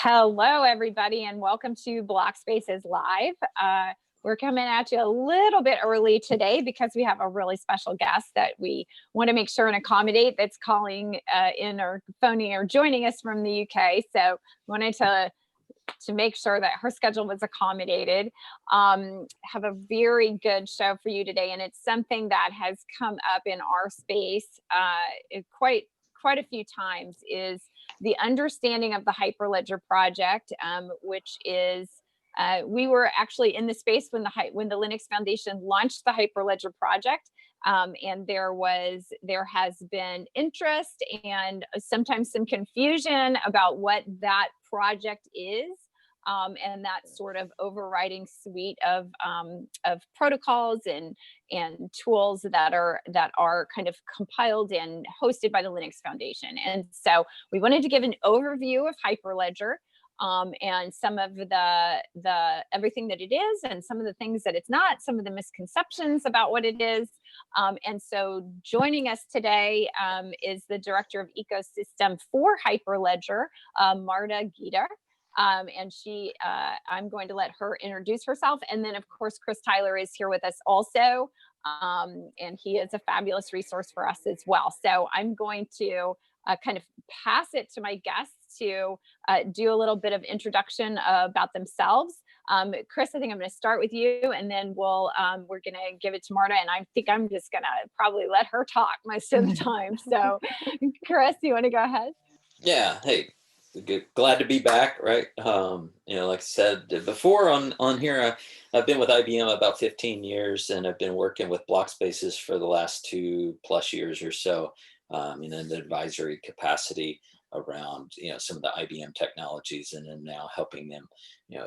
Hello, everybody, and welcome to BlockSpaces Live. We're coming at you a little bit early today because we have a really special guest that we want to make sure and accommodate that's calling in or phoning or joining us from the UK. So wanted to make sure that her schedule was accommodated. Have a very good show for you today, and it's something that has come up in our space quite a few times, is the understanding of the Hyperledger project, which is we were actually in the space when the Linux Foundation launched the Hyperledger project, and there has been interest and sometimes some confusion about what that project is. And that sort of overriding suite of protocols and tools that are kind of compiled and hosted by the Linux Foundation. And so we wanted to give an overview of Hyperledger and some of the everything that it is and some of the things that it's not, some of the misconceptions about what it is. And so joining us today is the Director of Ecosystem for Hyperledger, Marta Piekarska. And I'm going to let her introduce herself. And then, of course, Chris Tyler is here with us also. And he is a fabulous resource for us as well. So I'm going to kind of pass it to my guests to do a little bit of introduction about themselves. Chris, I think I'm going to start with you, and then we're going to give it to Marta. And I think I'm just going to probably let her talk most of the time. So, Chris, you want to go ahead? Yeah. Hey. Glad to be back, right? Like I said before on here, I've been with IBM about 15 years, and I've been working with BlockSpaces for the last 2+ years or so, in an advisory capacity around, some of the IBM technologies, and then now helping them,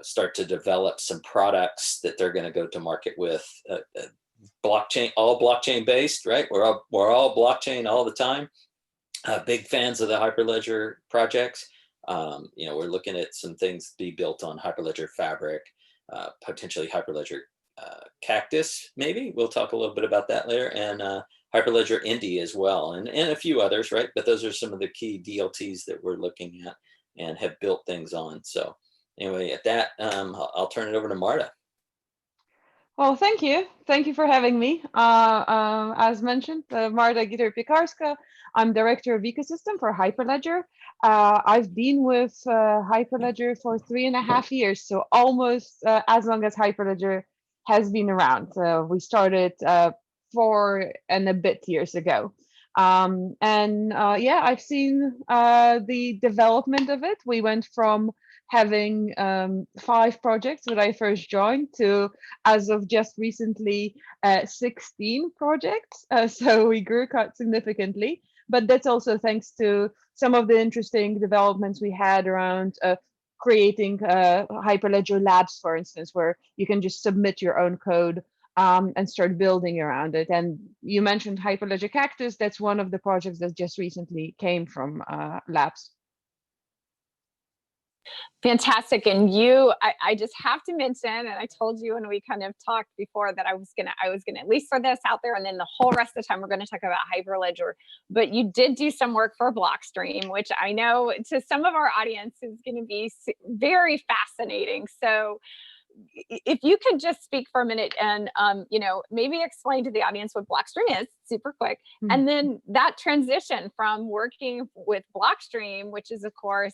start to develop some products that they're going to go to market with, blockchain, all blockchain based, right? We're all blockchain all the time. Big fans of the Hyperledger projects. We're looking at some things to be built on Hyperledger Fabric, potentially Hyperledger Cactus, maybe. We'll talk a little bit about that later, and Hyperledger Indy as well, and a few others, right? But those are some of the key DLTs that we're looking at and have built things on. So anyway, at that, I'll turn it over to Marta. Well, thank you. Thank you for having me. As mentioned, Marta Piekarska. I'm Director of Ecosystem for Hyperledger. I've been with Hyperledger for 3.5 years, so almost as long as Hyperledger has been around. We started 4 and a bit years ago. I've seen the development of it. We went from having 5 projects when I first joined to, as of just recently, 16 projects. So we grew quite significantly, but that's also thanks to some of the interesting developments we had around creating Hyperledger labs, for instance, where you can just submit your own code and start building around it. And you mentioned Hyperledger Cactus. That's one of the projects that just recently came from labs. Fantastic. And I just have to mention, and I told you when we kind of talked before that I was gonna at least throw this out there, and then the whole rest of the time we're going to talk about Hyperledger. But you did do some work for Blockstream, which I know to some of our audience is going to be very fascinating. So if you could just speak for a minute and maybe explain to the audience what Blockstream is, super quick, and then that transition from working with Blockstream, which is of course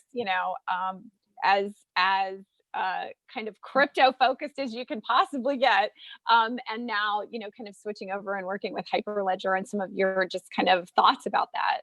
as kind of crypto focused as you can possibly get, and now kind of switching over and working with Hyperledger, and some of your just kind of thoughts about that.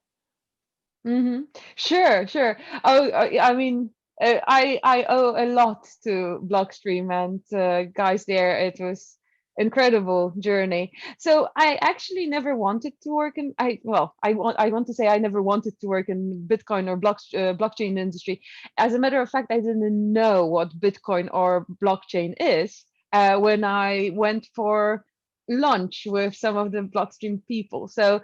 Sure. Oh, I mean, I owe a lot to Blockstream and guys there. It was incredible journey. So I actually never wanted to work in I want to say I never wanted to work in Bitcoin or blockchain industry. As a matter of fact, I didn't know what Bitcoin or blockchain is when I went for lunch with some of the Blockstream people. So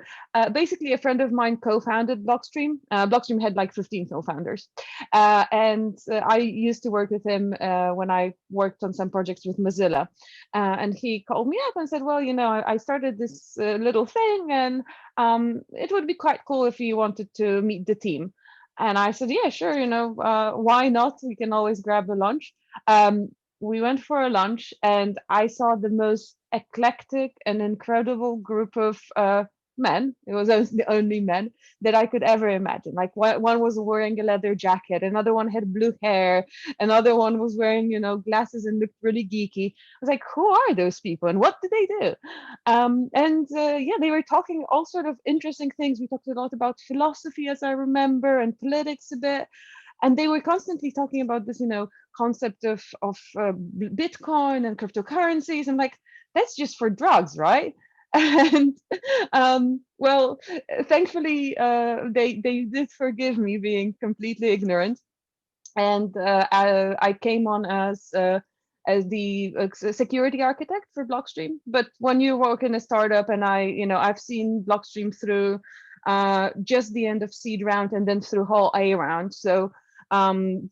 basically a friend of mine co-founded Blockstream. Blockstream had like 15 co-founders. And I used to work with him when I worked on some projects with Mozilla. And he called me up and said, well, I started this little thing, and it would be quite cool if you wanted to meet the team. And I said, yeah, sure, why not? We can always grab a lunch. We went for a lunch, and I saw the most eclectic and incredible group of men. It was the only men that I could ever imagine. Like one was wearing a leather jacket, another one had blue hair, another one was wearing, glasses and looked really geeky. I was like, who are those people and what do they do? Yeah, they were talking all sort of interesting things. We talked a lot about philosophy, as I remember, and politics a bit. And they were constantly talking about this, concept of Bitcoin and cryptocurrencies. I'm like, that's just for drugs, right? And well, thankfully, they did forgive me being completely ignorant, and I came on as the security architect for Blockstream. But when you work in a startup, and I've seen Blockstream through just the end of seed round and then through whole A round. So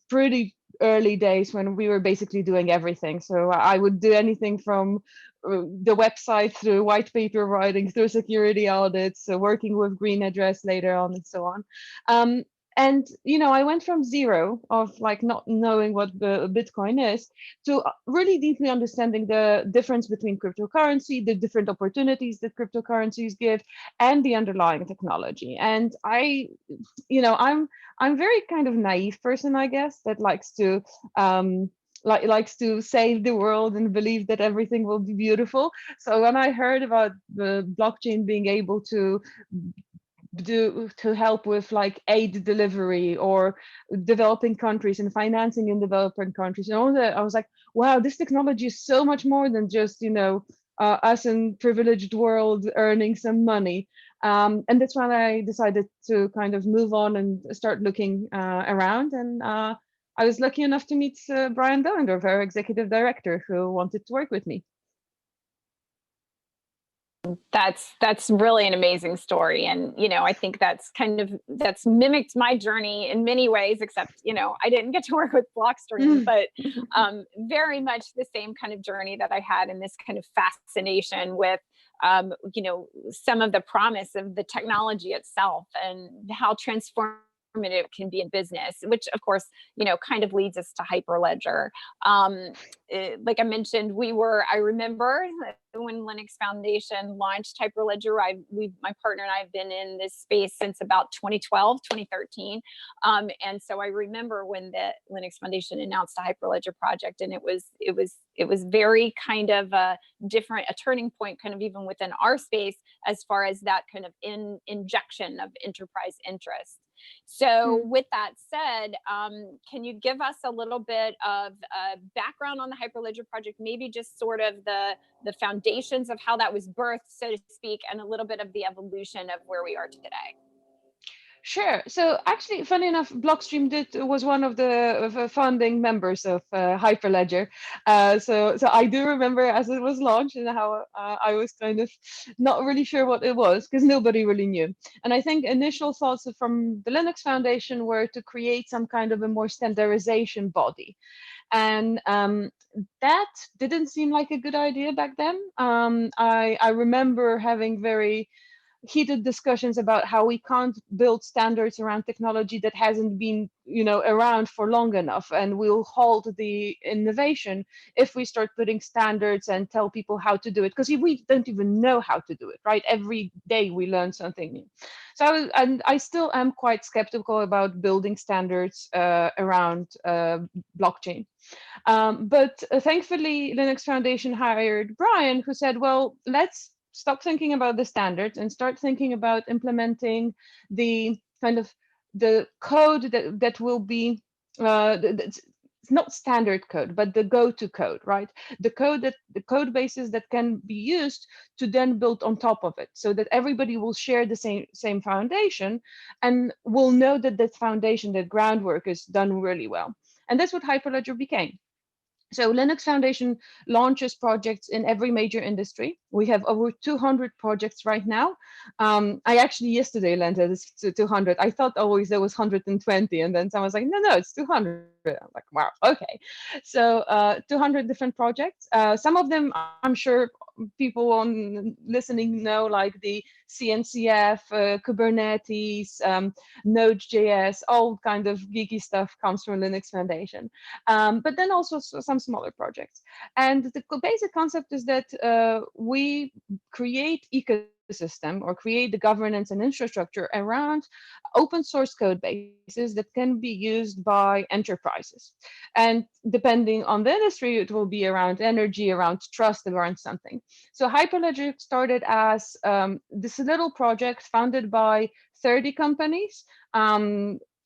pretty early days when we were basically doing everything. So I would do anything from the website through white paper writing, through security audits, working with green address later on, and so on. And I went from zero of like not knowing what the Bitcoin is to really deeply understanding the difference between cryptocurrency, the different opportunities that cryptocurrencies give, and the underlying technology. And I'm very kind of naive person, I guess, that likes to likes to save the world and believe that everything will be beautiful. So when I heard about the blockchain being able to help with like aid delivery or developing countries and financing in developing countries and all that, I was like, wow, this technology is so much more than just us in privileged world earning some money. And that's when I decided to kind of move on and start looking around. And I was lucky enough to meet Brian Bellendorf, our executive director, who wanted to work with me. That's really an amazing story. And, I think that's mimicked my journey in many ways, except, I didn't get to work with Blockstream, but very much the same kind of journey that I had, in this kind of fascination with, some of the promise of the technology itself and how transformative can be in business, which of course, kind of leads us to Hyperledger. Like I mentioned, I remember when Linux Foundation launched Hyperledger, my partner and I have been in this space since about 2012, 2013. And so I remember when the Linux Foundation announced a Hyperledger project, and it was very kind of a turning point, kind of even within our space, as far as that kind of injection of enterprise interest. So with that said, can you give us a little bit of background on the Hyperledger project, maybe just sort of the foundations of how that was birthed, so to speak, and a little bit of the evolution of where we are today? Sure. So actually, funny enough, Blockstream was one of the founding members of Hyperledger. So I do remember as it was launched and how I was kind of not really sure what it was, because nobody really knew. And I think initial thoughts from the Linux Foundation were to create some kind of a more standardization body. And that didn't seem like a good idea back then. I remember having very heated discussions about how we can't build standards around technology that hasn't been around for long enough, and we'll halt the innovation if we start putting standards and tell people how to do it, because we don't even know how to do it, right? Every day we learn something new. So I still am quite skeptical about building standards around blockchain. But thankfully Linux Foundation hired Brian, who said, well, let's stop thinking about the standards and start thinking about implementing the kind of the code that will be it's not standard code, but the go-to code, right? The code bases that can be used to then build on top of it, so that everybody will share the same foundation and will know that that foundation, that groundwork, is done really well. And that's what Hyperledger became. So Linux Foundation launches projects in every major industry. We have over 200 projects right now. I actually yesterday landed to 200. I thought always there was 120, and then someone was like, no, it's 200. I'm like, wow, okay. So 200 different projects. Some of them, I'm sure people on listening know, like the CNCF, Kubernetes, Node.js, all kind of geeky stuff comes from Linux Foundation. But then also some smaller projects. And the basic concept is that we create ecosystem or create the governance and infrastructure around open source code bases that can be used by enterprises. And depending on the industry, it will be around energy, around trust, around something. So Hyperledger started as this little project founded by 30 companies,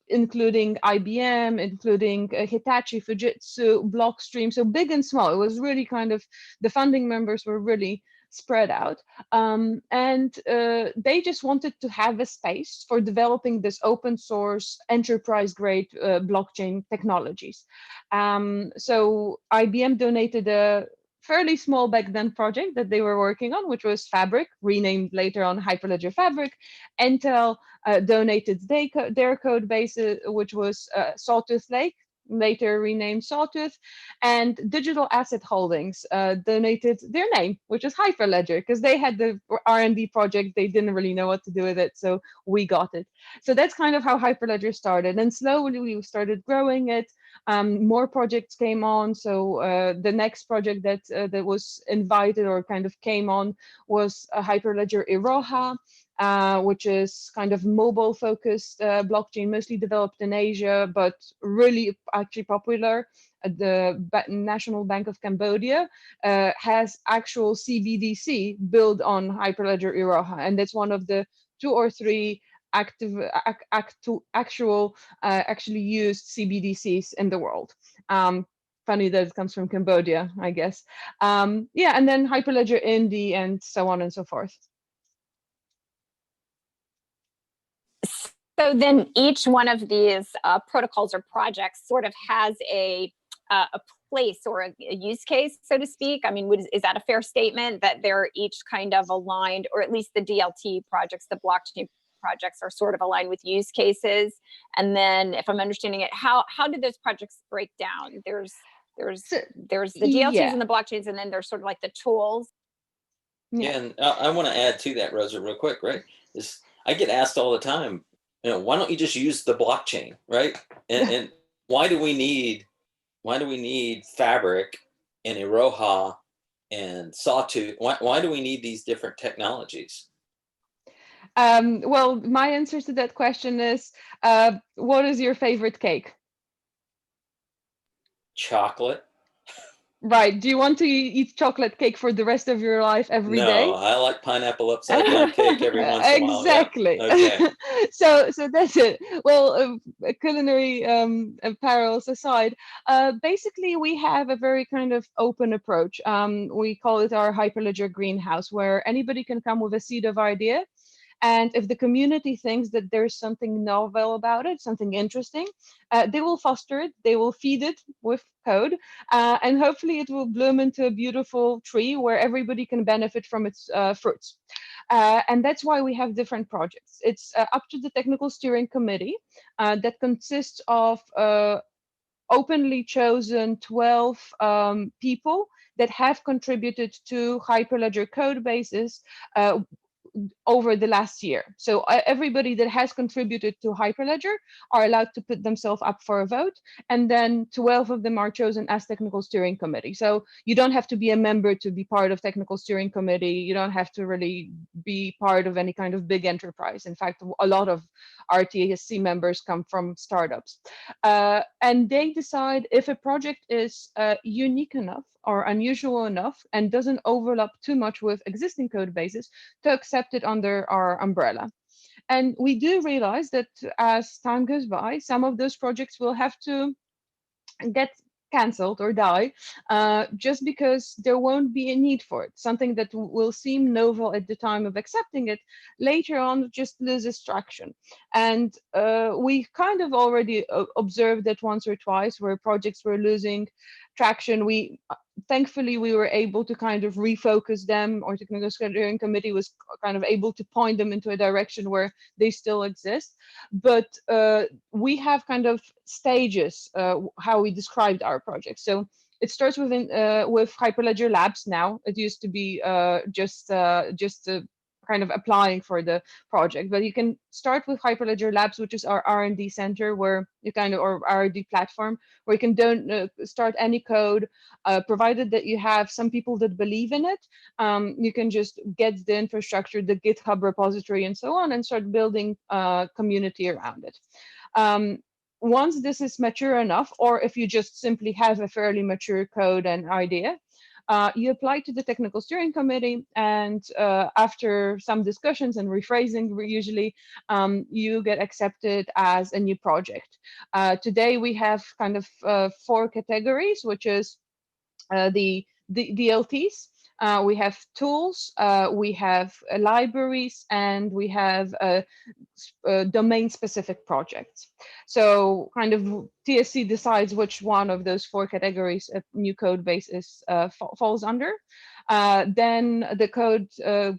including IBM, including Hitachi, Fujitsu, Blockstream, so big and small. It was really kind of, the founding members were really spread out. And they just wanted to have a space for developing this open source enterprise grade blockchain technologies. So IBM donated a fairly small back then project that they were working on, which was Fabric, renamed later on Hyperledger Fabric. Intel donated their code base, which was Sawtooth Lake, later renamed Sawtooth, and Digital Asset Holdings donated their name, which is Hyperledger, because they had the R&D project. They didn't really know what to do with it, so we got it. So that's kind of how Hyperledger started, and slowly we started growing it. More projects came on. So the next project that was invited or kind of came on was Hyperledger Iroha, which is kind of mobile focused blockchain, mostly developed in Asia, but really actually popular. The National Bank of Cambodia has actual CBDC built on Hyperledger Iroha, and that's one of the 2 or 3 actually used CBDCs in the world. Funny that it comes from Cambodia, I guess. Yeah, and then Hyperledger Indy and so on and so forth. So then each one of these protocols or projects sort of has a place or a use case, so to speak. I mean, is that a fair statement that they're each kind of aligned, or at least the DLT projects, the blockchain projects, are sort of aligned with use cases? And then, if I'm understanding it, how do those projects break down? There's the DLTs and the blockchains, and then there's sort of like the tools. Yeah, and I want to add to that, Rosa, real quick, right? I get asked all the time, why don't you just use the blockchain, right? And why do we need Fabric and Iroha and Sawtooth? Why do we need these different technologies? Well, my answer to that question is, what is your favorite cake? Chocolate. Right. Do you want to eat chocolate cake for the rest of your life every day? No, I like pineapple upside down cake every once in a while. Exactly. Yeah. Okay. So that's it. Well, culinary parallels aside, basically we have a very kind of open approach. We call it our Hyperledger Greenhouse, where anybody can come with a seed of idea. And if the community thinks that there's something novel about it, something interesting, they will foster it, they will feed it with code, and hopefully it will bloom into a beautiful tree where everybody can benefit from its fruits. And that's why we have different projects. It's up to the technical steering committee that consists of openly chosen 12 people that have contributed to Hyperledger code bases over the last year. So everybody that has contributed to Hyperledger are allowed to put themselves up for a vote, and then 12 of them are chosen as technical steering committee. So you don't have to be a member to be part of technical steering committee. You don't have to really be part of any kind of big enterprise. In fact, a lot of our TSC members come from startups. And they decide if a project is unique enough or unusual enough and doesn't overlap too much with existing code bases to accept it under our umbrella. And we do realize that as time goes by, some of those projects will have to get cancelled or die just because there won't be a need for it. Something that will seem novel at the time of accepting it later on just loses traction. And we kind of already observed that once or twice where projects were losing traction. Thankfully we were able to kind of refocus them, or technical steering committee was kind of able to point them into a direction where they still exist. But we have kind of stages how we described our project. So it starts with Hyperledger Labs now. It used to be just kind of applying for the project, but you can start with Hyperledger Labs, which is our R&D center, where you kind of, or R&D platform, where you can start any code, provided that you have some people that believe in it. You can just get the infrastructure, the GitHub repository, and so on, and start building a community around it. Once this is mature enough, or if you just simply have a fairly mature code and idea, you apply to the technical steering committee, and after some discussions and rephrasing, usually you get accepted as a new project. Today we have kind of 4 categories, which is the DLTs. We have tools, we have libraries, and we have domain-specific projects. So kind of TSC decides which one of those 4 categories a new code base falls under. Then the code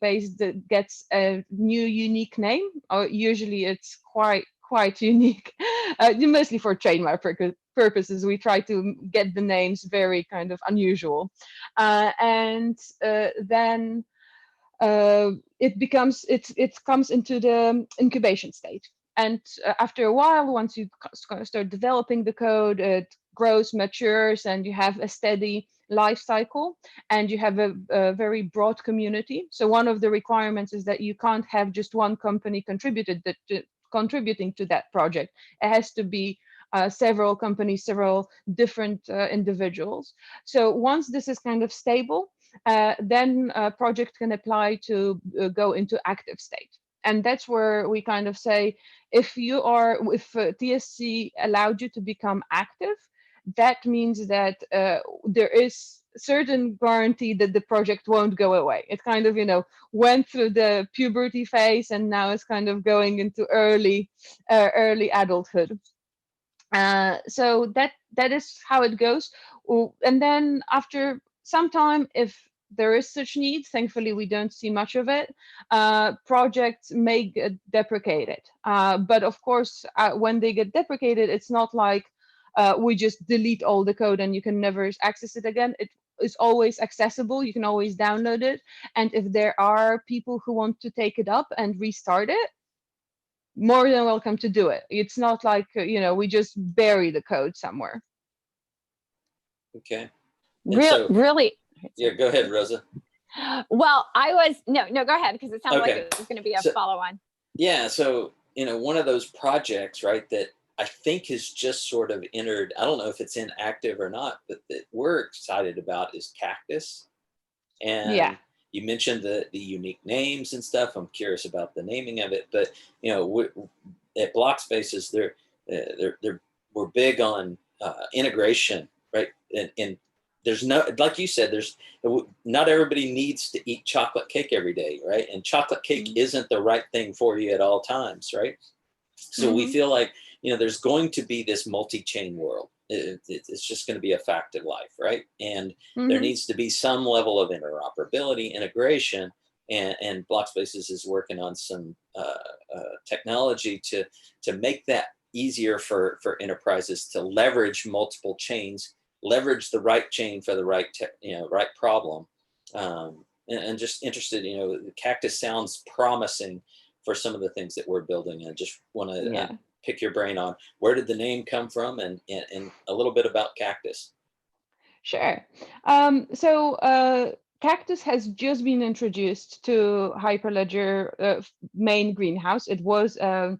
base gets a new unique name, or usually it's quite unique, mostly for trademark purposes. We try to get the names very kind of unusual, and then it comes into the incubation state. And after a while, once you start developing the code, it grows, matures, and you have a steady life cycle, and you have a very broad community. So one of the requirements is that you can't have just one company contributing to that project. It has to be several companies, several different individuals. So once this is kind of stable, then a project can apply to go into active state. And that's where we kind of say, if TSC allowed you to become active, that means that there is certain guarantee that the project won't go away. It kind of, went through the puberty phase, and now it's kind of going into early adulthood. So that is how it goes. And then after some time, if there is such need, thankfully we don't see much of it, projects may get deprecated. But of course, when they get deprecated, it's not like we just delete all the code and you can never access it again. It is always accessible. You can always download it. And if there are people who want to take it up and restart it, more than welcome to do it. It's not like, we just bury the code somewhere. Okay. Really? Yeah, go ahead, Rosa. Well, no, go ahead, because it sounded like it was going to be a follow-on. Yeah, so, one of those projects, right, that I think has just sort of entered, I don't know if it's inactive or not, but that we're excited about is Cactus. And yeah, you mentioned the unique names and stuff. I'm curious about the naming of it, but at BlockSpaces, we're big on integration, right? And there's no, like you said, not everybody needs to eat chocolate cake every day, right? And chocolate cake isn't the right thing for you at all times, right? So we feel like, there's going to be this multi-chain world. It's just going to be a fact of life, right? And there needs to be some level of interoperability, integration, and BlockSpaces is working on some technology to make that easier for enterprises to leverage multiple chains, leverage the right chain for the right right problem, and just interested. Cactus sounds promising for some of the things that we're building, and just want to pick your brain on where did the name come from, and a little bit about Cactus. Sure. So Cactus has just been introduced to Hyperledger main greenhouse. It was a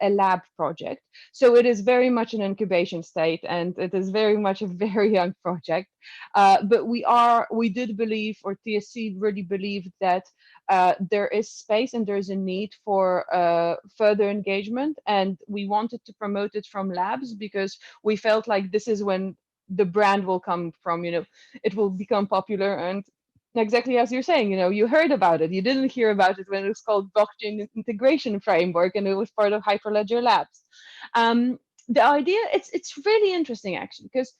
lab project. So it is very much an incubation state, and it is very much a very young project. But we did believe, or TSC really believed, that there is space and there's a need for further engagement. And we wanted to promote it from labs because we felt like this is when the brand will come from, it will become popular. And exactly as you're saying, you heard about it. You didn't hear about it when it was called Blockchain Integration Framework and it was part of Hyperledger Labs. The idea, it's really interesting actually, because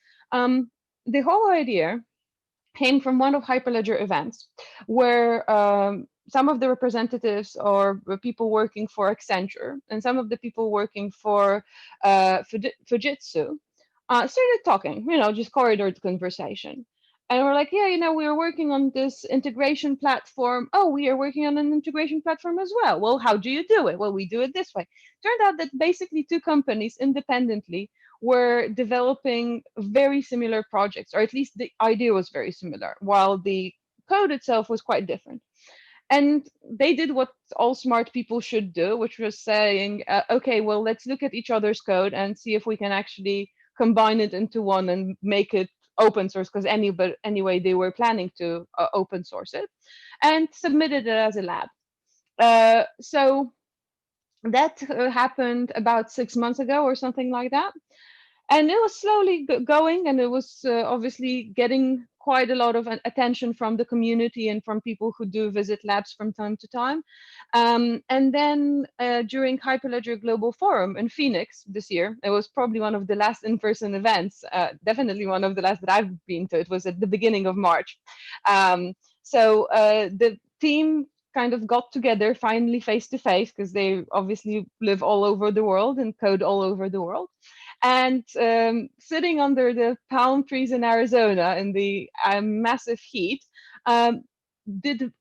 the whole idea came from one of Hyperledger events where some of the representatives or people working for Accenture and some of the people working for Fujitsu started talking, just corridored conversation. And we're like, yeah, we are working on this integration platform. Oh, we are working on an integration platform as well. Well, how do you do it? Well, we do it this way. Turned out that basically two companies independently were developing very similar projects, or at least the idea was very similar, while the code itself was quite different. And they did what all smart people should do, which was saying, okay, well, let's look at each other's code and see if we can actually combine it into one and make it open source, because anyway, they were planning to open source it, and submitted it as a lab. So that happened about 6 months ago or something like that. And it was slowly going, and it was obviously getting quite a lot of attention from the community and from people who do visit labs from time to time. And then during Hyperledger Global Forum in Phoenix this year, it was probably one of the last in-person events, definitely one of the last that I've been to. It was at the beginning of March. So the team kind of got together finally face to face, because they obviously live all over the world and code all over the world. And sitting under the palm trees in Arizona in the massive heat, did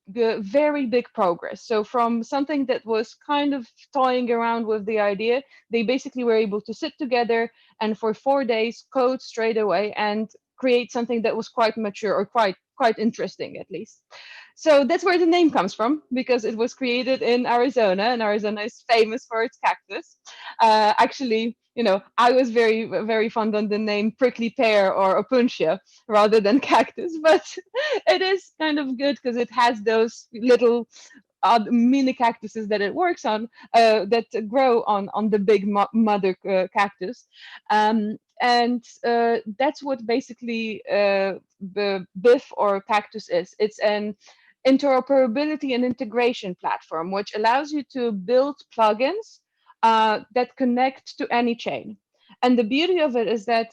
very big progress. So from something that was kind of toying around with the idea, they basically were able to sit together and for 4 days code straight away and create something that was quite mature, or quite interesting at least. So that's where the name comes from, because it was created in Arizona, and Arizona is famous for its cactus. Actually, I was very, very fond on the name prickly pear or opuntia rather than cactus, but it is kind of good because it has those little mini cactuses that it works on, that grow on the big mother cactus. And that's what basically the BIF or cactus is. It's an interoperability and integration platform, which allows you to build plugins that connect to any chain. And the beauty of it is that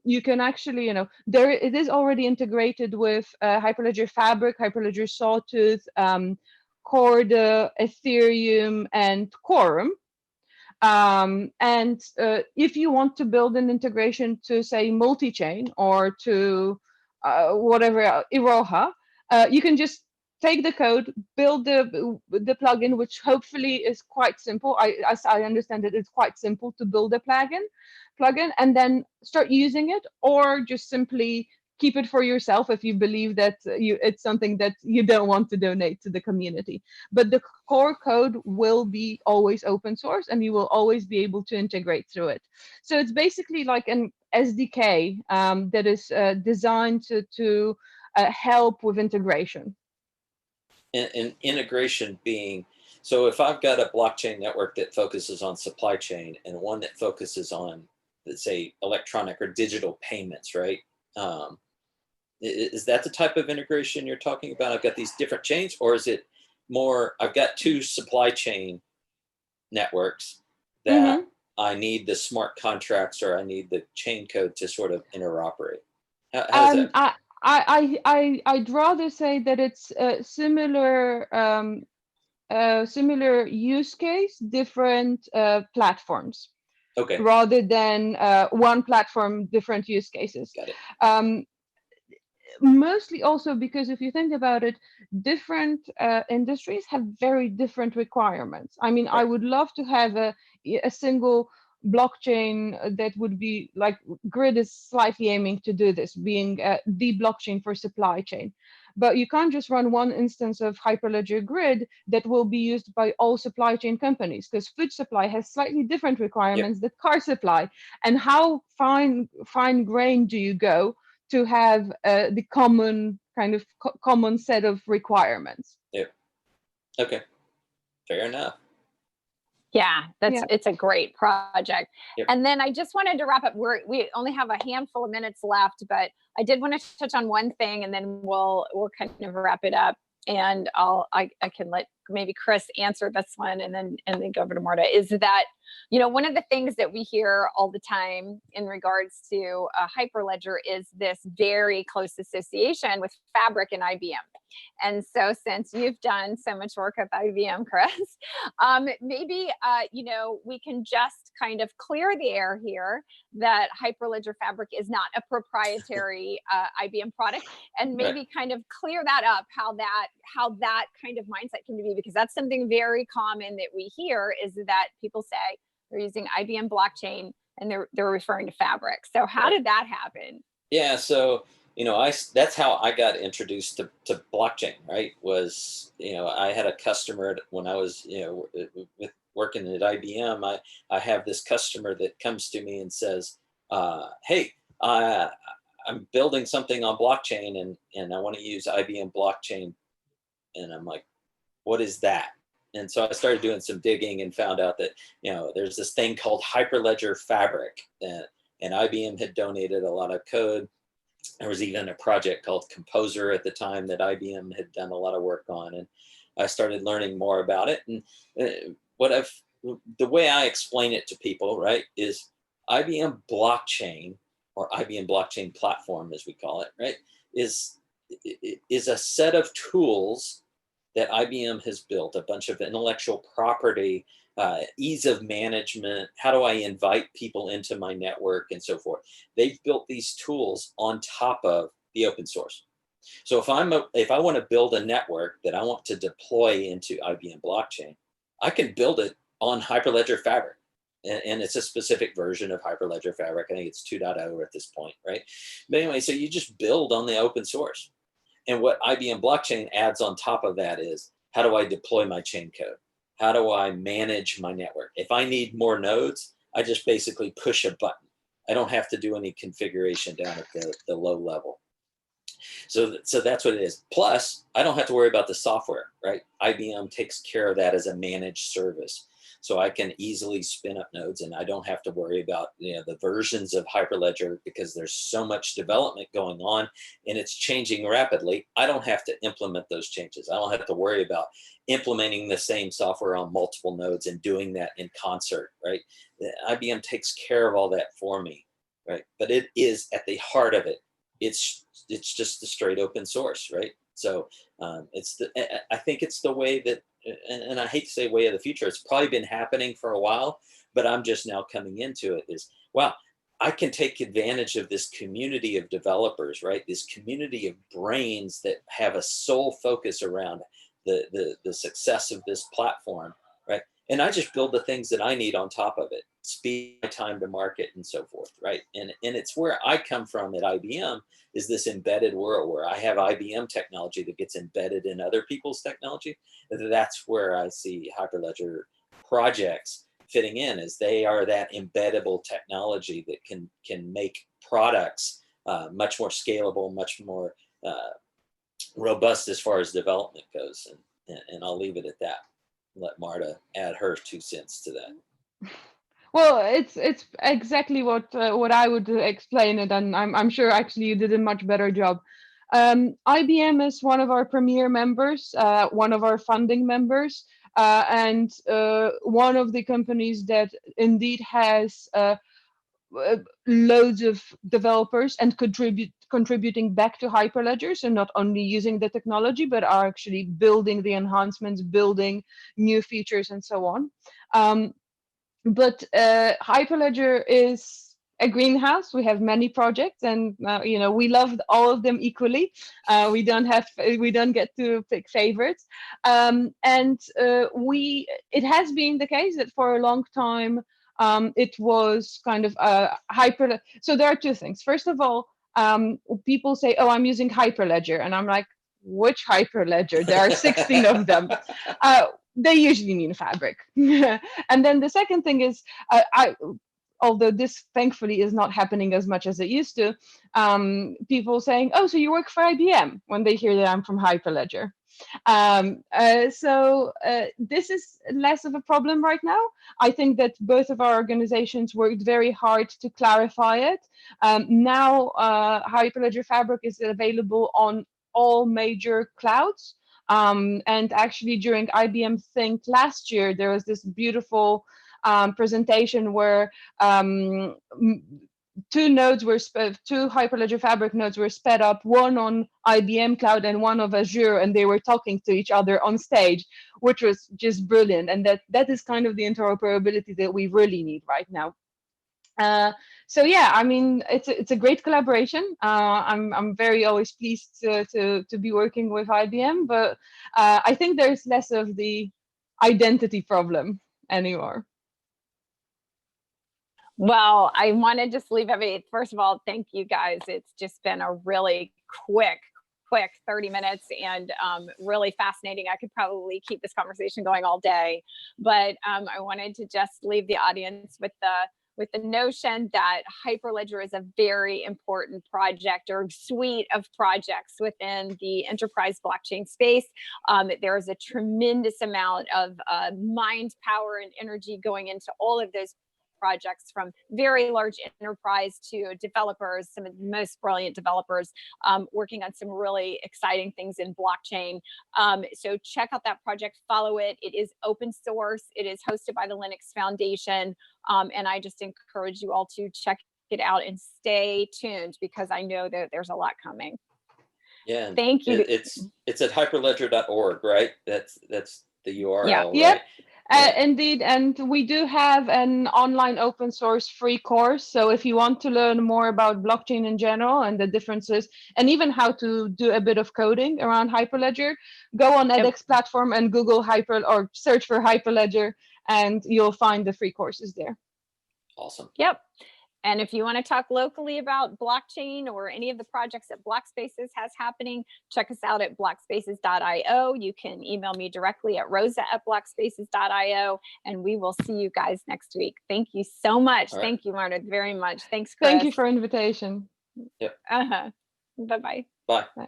you can actually, it is already integrated with Hyperledger Fabric, Hyperledger Sawtooth, Corda, Ethereum, and Quorum. And if you want to build an integration to, say, multi-chain or to whatever, Iroha, you can just take the code, build the plugin, which hopefully is quite simple. As I understand it, it's quite simple to build a plugin, and then start using it, or just simply keep it for yourself if you believe that it's something that you don't want to donate to the community. But the core code will be always open source, and you will always be able to integrate through it. So it's basically like an SDK that is designed to help with integration. And integration being, so if I've got a blockchain network that focuses on supply chain and one that focuses on, let's say, electronic or digital payments, right? Is that the type of integration you're talking about? I've got these different chains, or is it more, I've got two supply chain networks that I need the smart contracts, or I need the chain code to sort of interoperate? How does that? I'd rather say that it's a similar similar use case, different platforms. Okay. Rather than one platform, different use cases. Got it. Mostly also because if you think about it, different industries have very different requirements. I mean, I would love to have a single blockchain that would be like, Grid is slightly aiming to do this, being the blockchain for supply chain. But you can't just run one instance of Hyperledger Grid that will be used by all supply chain companies, because food supply has slightly different requirements than car supply. And how fine grained do you go to have the common kind of common set of requirements? Yeah. Okay. Fair enough. Yeah, it's a great project. Yep. And then I just wanted to wrap up. We only have a handful of minutes left, but I did want to touch on one thing, and then we'll kind of wrap it up. And I can let maybe Chris answer this one and then go over to Marta, is that, you know, one of the things that we hear all the time in regards to Hyperledger is this very close association with Fabric and IBM. And so since you've done so much work with IBM, Chris, maybe, you know, we can just kind of clear the air here that Hyperledger Fabric is not a proprietary IBM product, and maybe kind of clear that up, how that kind of mindset can be, because that's something very common that we hear, is that people say they're using IBM blockchain and they're referring to Fabric. So how did that happen? Yeah, so, you know, that's how I got introduced to blockchain, right? Was, you know, I had a customer when I was, you know, with working at IBM, I have this customer that comes to me and says, hey, I'm building something on blockchain and I want to use IBM blockchain. And I'm like, what is that? And so I started doing some digging and found out that, you know, there's this thing called Hyperledger Fabric, and IBM had donated a lot of code. There was even a project called Composer at the time that IBM had done a lot of work on, and I started learning more about it. And the way I explain it to people, right, is IBM blockchain, or IBM Blockchain Platform, as we call it, right, is a set of tools that IBM has built, a bunch of intellectual property, ease of management, how do I invite people into my network, and so forth. They've built these tools on top of the open source. So if I want to build a network that I want to deploy into IBM blockchain, I can build it on Hyperledger Fabric. And it's a specific version of Hyperledger Fabric. I think it's 2.0 at this point, right? But anyway, so you just build on the open source. And what IBM blockchain adds on top of that is, how do I deploy my chain code? How do I manage my network? If I need more nodes, I just basically push a button. I don't have to do any configuration down at the low level. So that's what it is. Plus, I don't have to worry about the software, right? IBM takes care of that as a managed service. So I can easily spin up nodes, and I don't have to worry about, you know, the versions of Hyperledger, because there's so much development going on and it's changing rapidly. I don't have to implement those changes. I don't have to worry about implementing the same software on multiple nodes and doing that in concert, right? IBM takes care of all that for me, right? But it is at the heart of it. It's just the straight open source, right? So I think it's the way that, and I hate to say way of the future, it's probably been happening for a while, but I'm just now coming into it, is, wow, I can take advantage of this community of developers, right? This community of brains that have a sole focus around the success of this platform, right? And I just build the things that I need on top of it, speed my time to market and so forth, right? And it's where I come from at IBM, is this embedded world where I have IBM technology that gets embedded in other people's technology. That's where I see Hyperledger projects fitting in, as they are that embeddable technology that can make products much more scalable, much more robust as far as development goes. And I'll leave it at that. Let Marta add her 2 cents to that. Well, it's exactly what I would explain it, and I'm sure actually you did a much better job. IBM is one of our premier members, one of our funding members, and one of the companies that indeed has loads of developers and contributing back to Hyperledger, so not only using the technology, but are actually building the enhancements, building new features, and so on. But Hyperledger is a greenhouse. We have many projects, and you know, we love all of them equally. We don't get to pick favorites, and it has been the case that for a long time it was kind of Hyperledger. So there are 2 things. First of all, people say, "Oh, I'm using Hyperledger," and I'm like, "Which Hyperledger? There are 16 of them." They usually mean Fabric. And then the second thing is, although this thankfully is not happening as much as it used to, people saying, "Oh, so you work for IBM," when they hear that I'm from Hyperledger. So this is less of a problem right now. I think that both of our organizations worked very hard to clarify it. Now Hyperledger Fabric is available on all major clouds. And actually during IBM Think last year, there was this beautiful presentation where two Hyperledger Fabric nodes were sped up, one on IBM Cloud and one of Azure, and they were talking to each other on stage, which was just brilliant. And that is kind of the interoperability that we really need right now. So yeah, I mean, it's a great collaboration. I'm very always pleased to be working with IBM, but I think there's less of the identity problem anymore. Well, I want to just leave everybody. First of all, thank you guys. It's just been a really quick 30 minutes and really fascinating. I could probably keep this conversation going all day, but I wanted to just leave the audience with the notion that Hyperledger is a very important project or suite of projects within the enterprise blockchain space. There is a tremendous amount of mind power and energy going into all of those projects, from very large enterprise to developers, some of the most brilliant developers working on some really exciting things in blockchain. So check out that project, follow it. It is open source. It is hosted by the Linux Foundation. And I just encourage you all to check it out and stay tuned, because I know that there's a lot coming. Yeah. Thank you. It's at hyperledger.org, right? That's the URL, yeah. right? Yep. Indeed, and we do have an online open source free course. So if you want to learn more about blockchain in general and the differences, and even how to do a bit of coding around Hyperledger, go on edX platform and Google or search for Hyperledger, and you'll find the free courses there. Awesome. Yep. And if you want to talk locally about blockchain or any of the projects that BlockSpaces has happening, check us out at blockspaces.io. You can email me directly at rosa@blockspaces.io, and we will see you guys next week. Thank you so much. Right. Thank you, Marta, very much. Thanks, Chris. Thank you for invitation. Yep. Bye-bye. Bye. Bye.